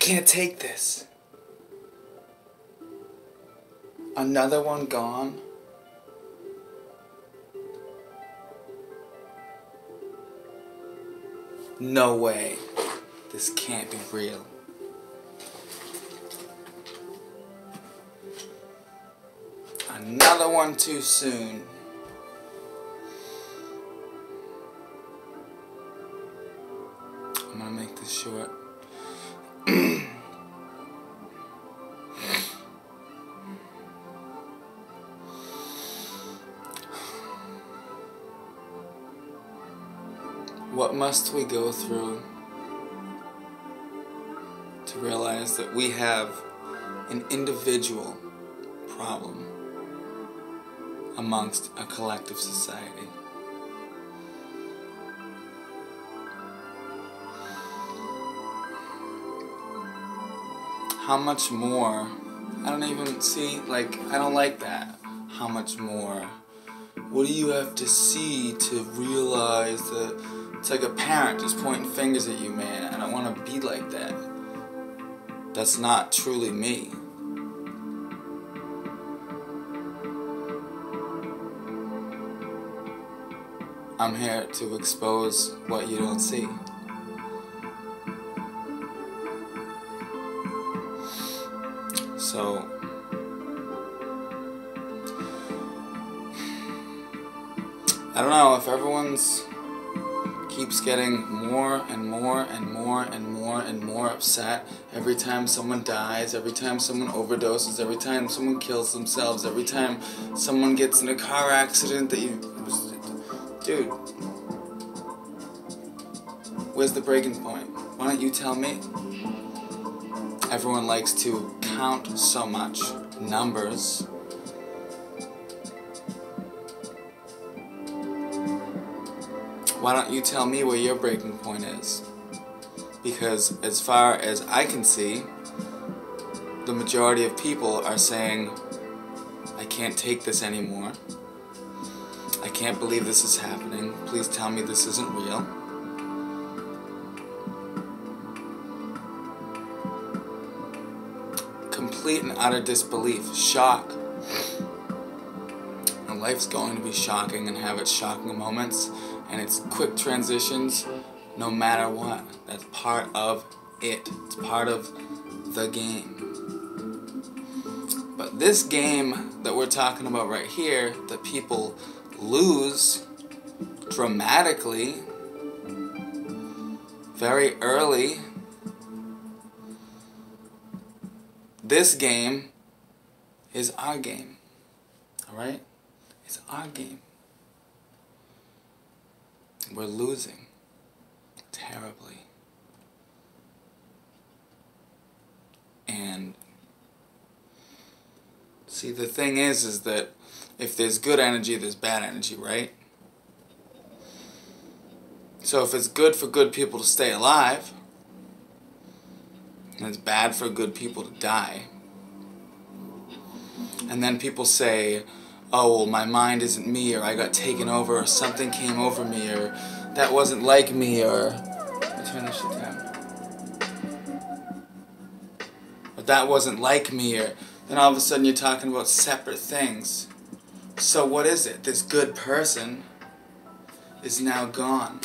can't take this. Another one gone? No way. This can't be real. Another one too soon. I'm gonna make this short. What must we go through to realize that we have an individual problem amongst a collective society? How much more? I don't even see, like, I don't like that. How much more? What do you have to see to realize that? It's like a parent just pointing fingers at you, man. I don't want to be like that. That's not truly me. I'm here to expose what you don't see. So, I don't know if everyone's keeps getting more and more and more and more and more upset every time someone dies, every time someone overdoses, every time someone kills themselves, every time someone gets in a car accident that you... Dude, where's the breaking point? Why don't you tell me? Everyone likes to count so much numbers. Why don't you tell me where your breaking point is? Because as far as I can see, the majority of people are saying, I can't take this anymore. I can't believe this is happening. Please tell me this isn't real. Complete and utter disbelief, shock. And life's going to be shocking and have its shocking moments. And it's quick transitions, no matter what. That's part of it. It's part of the game. But this game that we're talking about right here, that people lose dramatically, very early, this game is our game. Alright? It's our game. We're losing terribly. And see, the thing is that if there's good energy, there's bad energy, right? So if it's good for good people to stay alive, and it's bad for good people to die, and then people say, oh, well, my mind isn't me, or I got taken over, or something came over me, or that wasn't like me, or... Let me turn this shit down. Or that wasn't like me, or... Then all of a sudden you're talking about separate things. So what is it? This good person is now gone.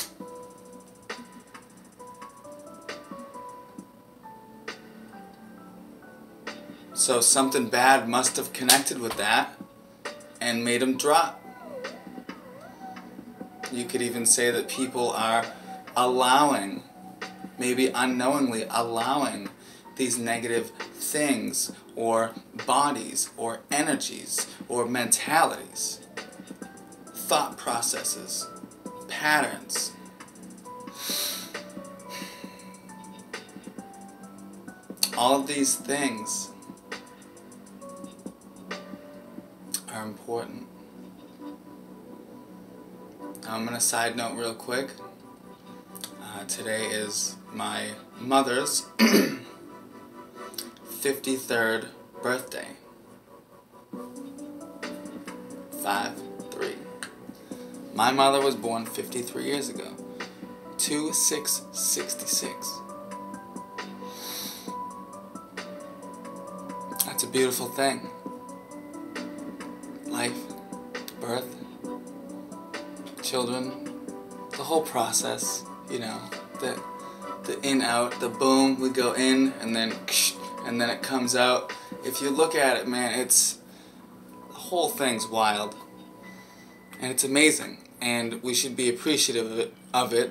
So something bad must have connected with that and made him drop. You could even say that people are allowing, maybe unknowingly allowing, these negative things or bodies or energies or mentalities, thought processes, patterns. All of these things are important. I'm going to side note real quick. Today is my mother's 53rd birthday. 5-3. My mother was born 53 years ago. 2/6/66. beautiful thing. Life, birth, children, the whole process, you know, the in, out, the boom, we go in, and then it comes out. If you look at it, man, the whole thing's wild, and it's amazing, and we should be appreciative of it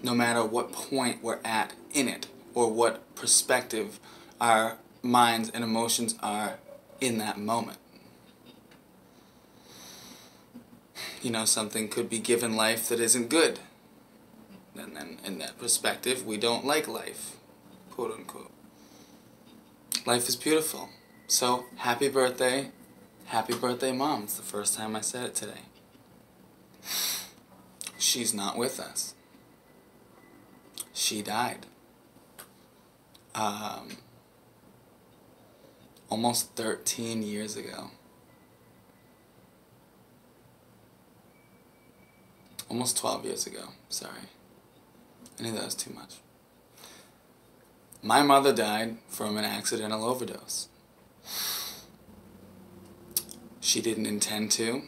no matter what point we're at in it, or what perspective our minds and emotions are in that moment. You know, something could be given life that isn't good. And then, in that perspective, we don't like life, quote unquote. Life is beautiful. So, happy birthday, Mom. It's the first time I said it today. She's not with us. She died. Almost 13 years ago. Almost 12 years ago, sorry. I knew that was too much. My mother died from an accidental overdose. She didn't intend to.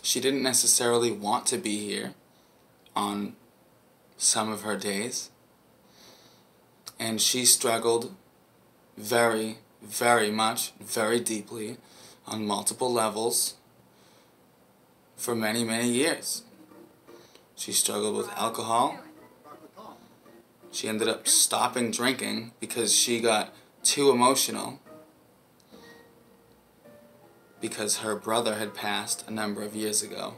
She didn't necessarily want to be here on some of her days. And she struggled very, very much, very deeply, on multiple levels for many, many years. She struggled with alcohol. She ended up stopping drinking because she got too emotional because her brother had passed a number of years ago.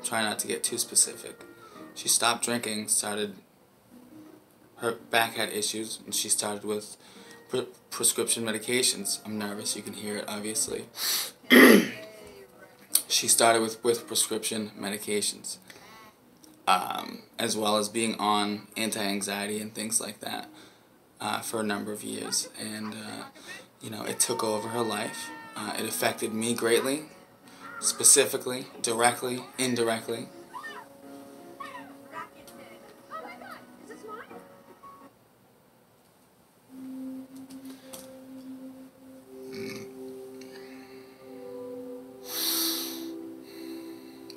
Try not to get too specific. She stopped drinking, her back had issues, and she started with prescription medications. I'm nervous, you can hear it obviously. She started with prescription medications. As well as being on anti-anxiety and things like that for a number of years. And, you know, it took over her life. It affected me greatly, specifically, directly, indirectly.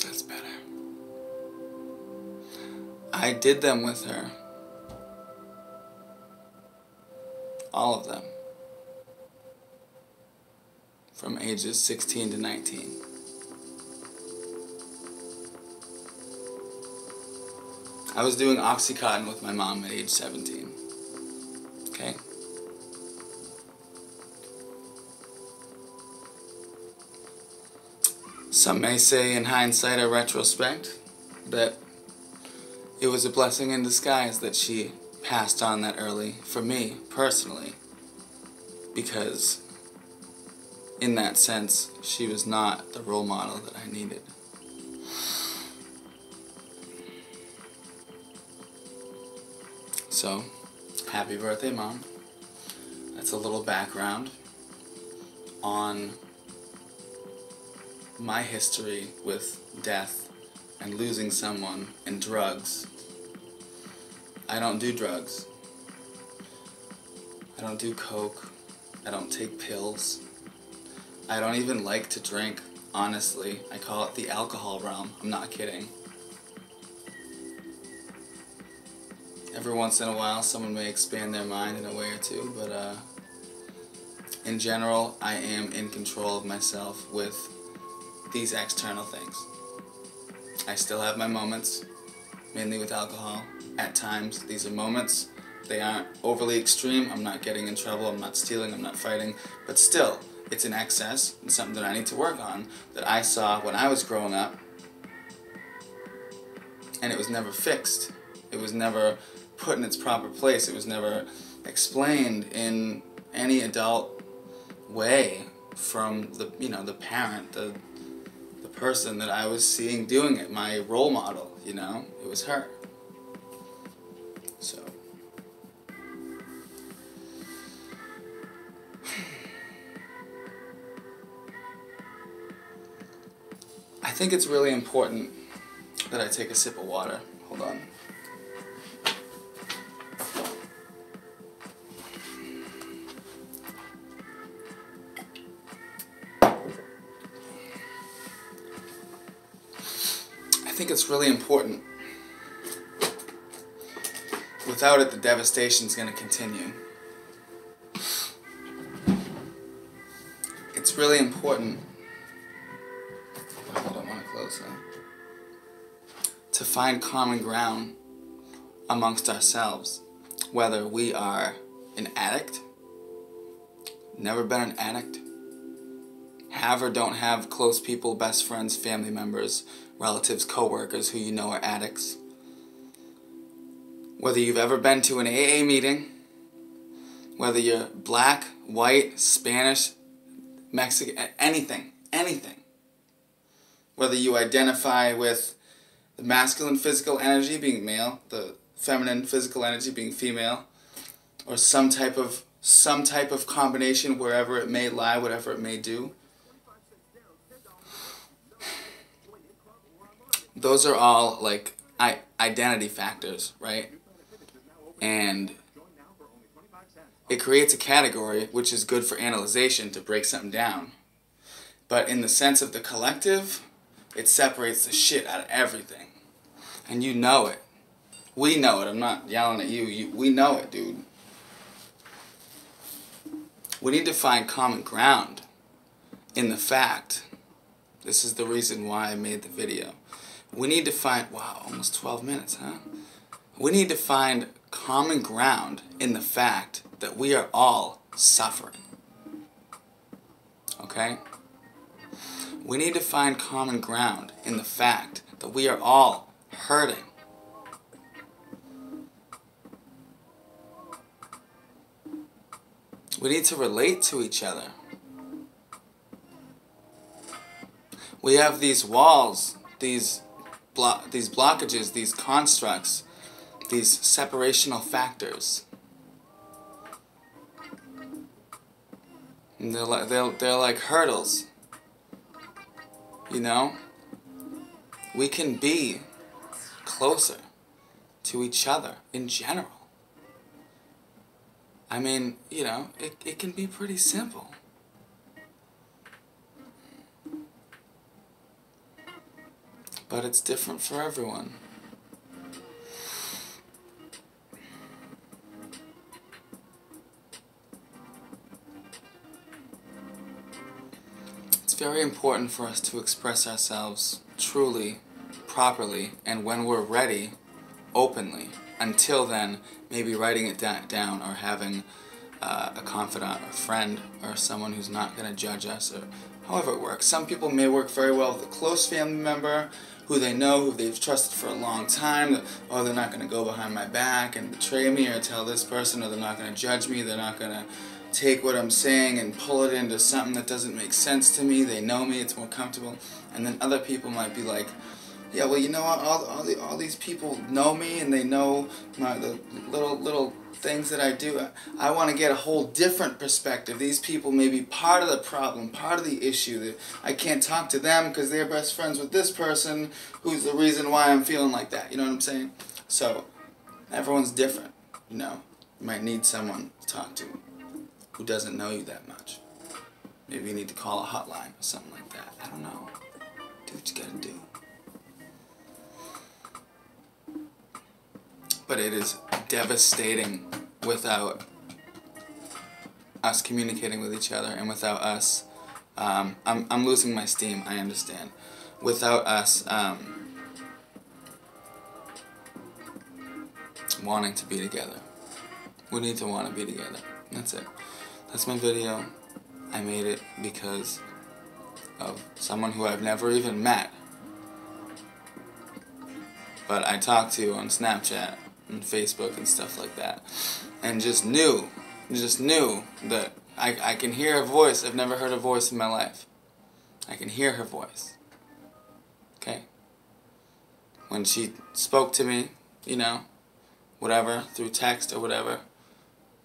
That's better. I did them with her. All of them. From ages 16 to 19. I was doing Oxycontin with my mom at age 17. Okay? Some may say in hindsight or retrospect that it was a blessing in disguise that she passed on that early, for me, personally, because in that sense, she was not the role model that I needed. So, happy birthday, Mom. That's a little background on my history with death and losing someone and drugs. I don't do drugs. I don't do coke. I don't take pills. I don't even like to drink, honestly. I call it the alcohol realm. I'm not kidding. Every once in a while, someone may expand their mind in a way or two, but in general, I am in control of myself with these external things. I still have my moments, mainly with alcohol. At times, these are moments. They aren't overly extreme. I'm not getting in trouble. I'm not stealing. I'm not fighting. But still, it's an excess and something that I need to work on that I saw when I was growing up, and it was never fixed. It was never put in its proper place. It was never explained in any adult way from the parent, the person that I was seeing doing it, my role model, you know, it was her. So I think it's really important that I take a sip of water. Hold on. think it's really important. Without it, the devastation is going to continue. It's really important. I don't want to close that. To find common ground amongst ourselves, whether we are an addict, never been an addict, have or don't have close people, best friends, family members, relatives, co-workers who you know are addicts, whether you've ever been to an AA meeting, whether you're black, white, Spanish, Mexican, anything, whether you identify with the masculine physical energy being male, the feminine physical energy being female, or some type of combination wherever it may lie, whatever it may do. Those are all like identity factors, right? And it creates a category which is good for analyzation to break something down. But in the sense of the collective, it separates the shit out of everything. And you know it. We know it. I'm not yelling at you. We know it, dude. We need to find common ground in the fact. This is the reason why I made the video. We need to find, wow, almost 12 minutes, huh? We need to find common ground in the fact that we are all suffering. Okay? We need to find common ground in the fact that we are all hurting. We need to relate to each other. We have these walls, these blockages, these constructs, these separational factors. And they're like hurdles. You know? We can be closer to each other in general. I mean, you know, it can be pretty simple. But it's different for everyone. It's very important for us to express ourselves truly, properly, and when we're ready, openly. Until then, maybe writing it down or having a confidant or friend or someone who's not going to judge us, or however it works. Some people may work very well with a close family member who they know, who they've trusted for a long time. Oh, they're not going to go behind my back and betray me or tell this person, or they're not going to judge me, they're not going to take what I'm saying and pull it into something that doesn't make sense to me. They know me, it's more comfortable. And then other people might be like, yeah, well, you know what, all these people know me and they know the little things that I do. I want to get a whole different perspective. These people may be part of the problem, part of the issue. That I can't talk to them because they're best friends with this person who's the reason why I'm feeling like that. You know what I'm saying? So, everyone's different, you know. You might need someone to talk to who doesn't know you that much. Maybe you need to call a hotline or something like that. I don't know. Do what you gotta do. But it is devastating without us communicating with each other and without us, I'm losing my steam, I understand. Without us wanting to be together. We need to want to be together. That's it. That's my video. I made it because of someone who I've never even met, but I talked to on Snapchat and Facebook and stuff like that, and just knew that I can hear her voice. I've never heard her voice in my life. I can hear her voice. Okay? When she spoke to me, you know, whatever, through text or whatever,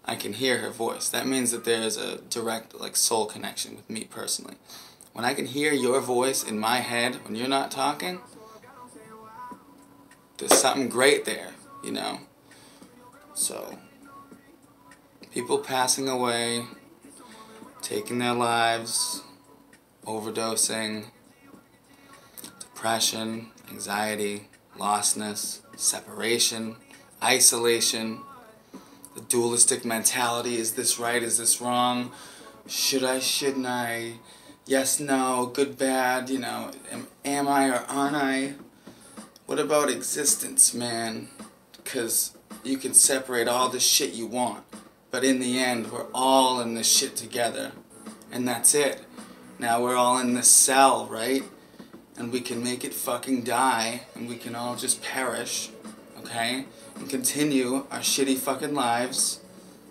I can hear her voice. That means that there is a direct, like, soul connection with me personally. When I can hear your voice in my head when you're not talking, there's something great there, you know. So, people passing away, taking their lives, overdosing, depression, anxiety, lostness, separation, isolation, the dualistic mentality, is this right, is this wrong, should I, shouldn't I, yes, no, good, bad, you know, am I or aren't I? What about existence, man? Because you can separate all the shit you want, but in the end, we're all in this shit together, and that's it. Now we're all in this cell, right? And we can make it fucking die, and we can all just perish, okay? And continue our shitty fucking lives,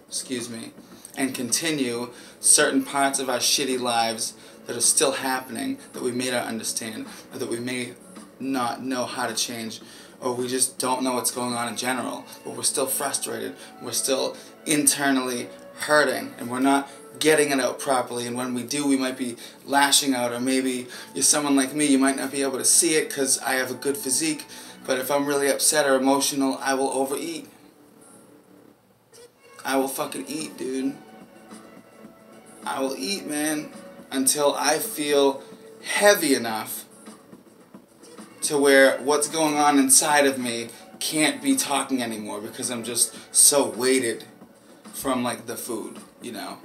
excuse me, and continue certain parts of our shitty lives that are still happening, that we may not understand, or that we may not know how to change, or we just don't know what's going on in general, but we're still frustrated, we're still internally hurting, and we're not getting it out properly, and when we do, we might be lashing out, or maybe you're someone like me, you might not be able to see it because I have a good physique, but if I'm really upset or emotional, I will overeat. I will fucking eat, dude. I will eat, man, until I feel heavy enough to where what's going on inside of me can't be talking anymore because I'm just so weighted from, like, the food, you know.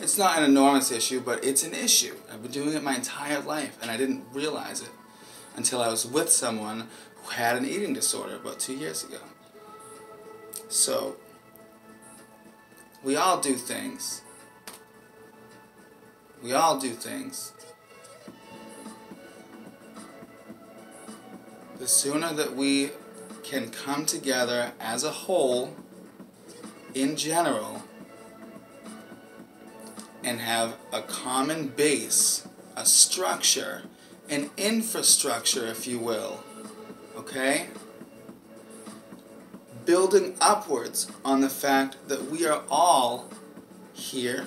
It's not an enormous issue, but it's an issue. I've been doing it my entire life, and I didn't realize it until I was with someone who had an eating disorder about 2 years ago. So, we all do things. We all do things. The sooner that we can come together as a whole, in general, and have a common base, a structure, an infrastructure, if you will, okay? Building upwards on the fact that we are all here,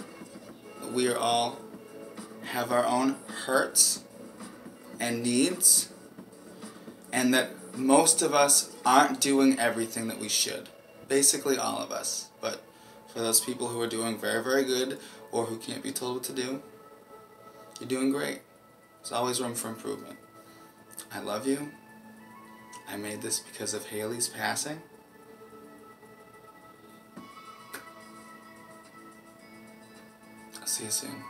that we are all have our own hurts and needs, and that most of us aren't doing everything that we should. Basically all of us. But for those people who are doing very, very good, or who can't be told what to do, you're doing great. There's always room for improvement. I love you. I made this because of Haley's passing. I'll see you soon.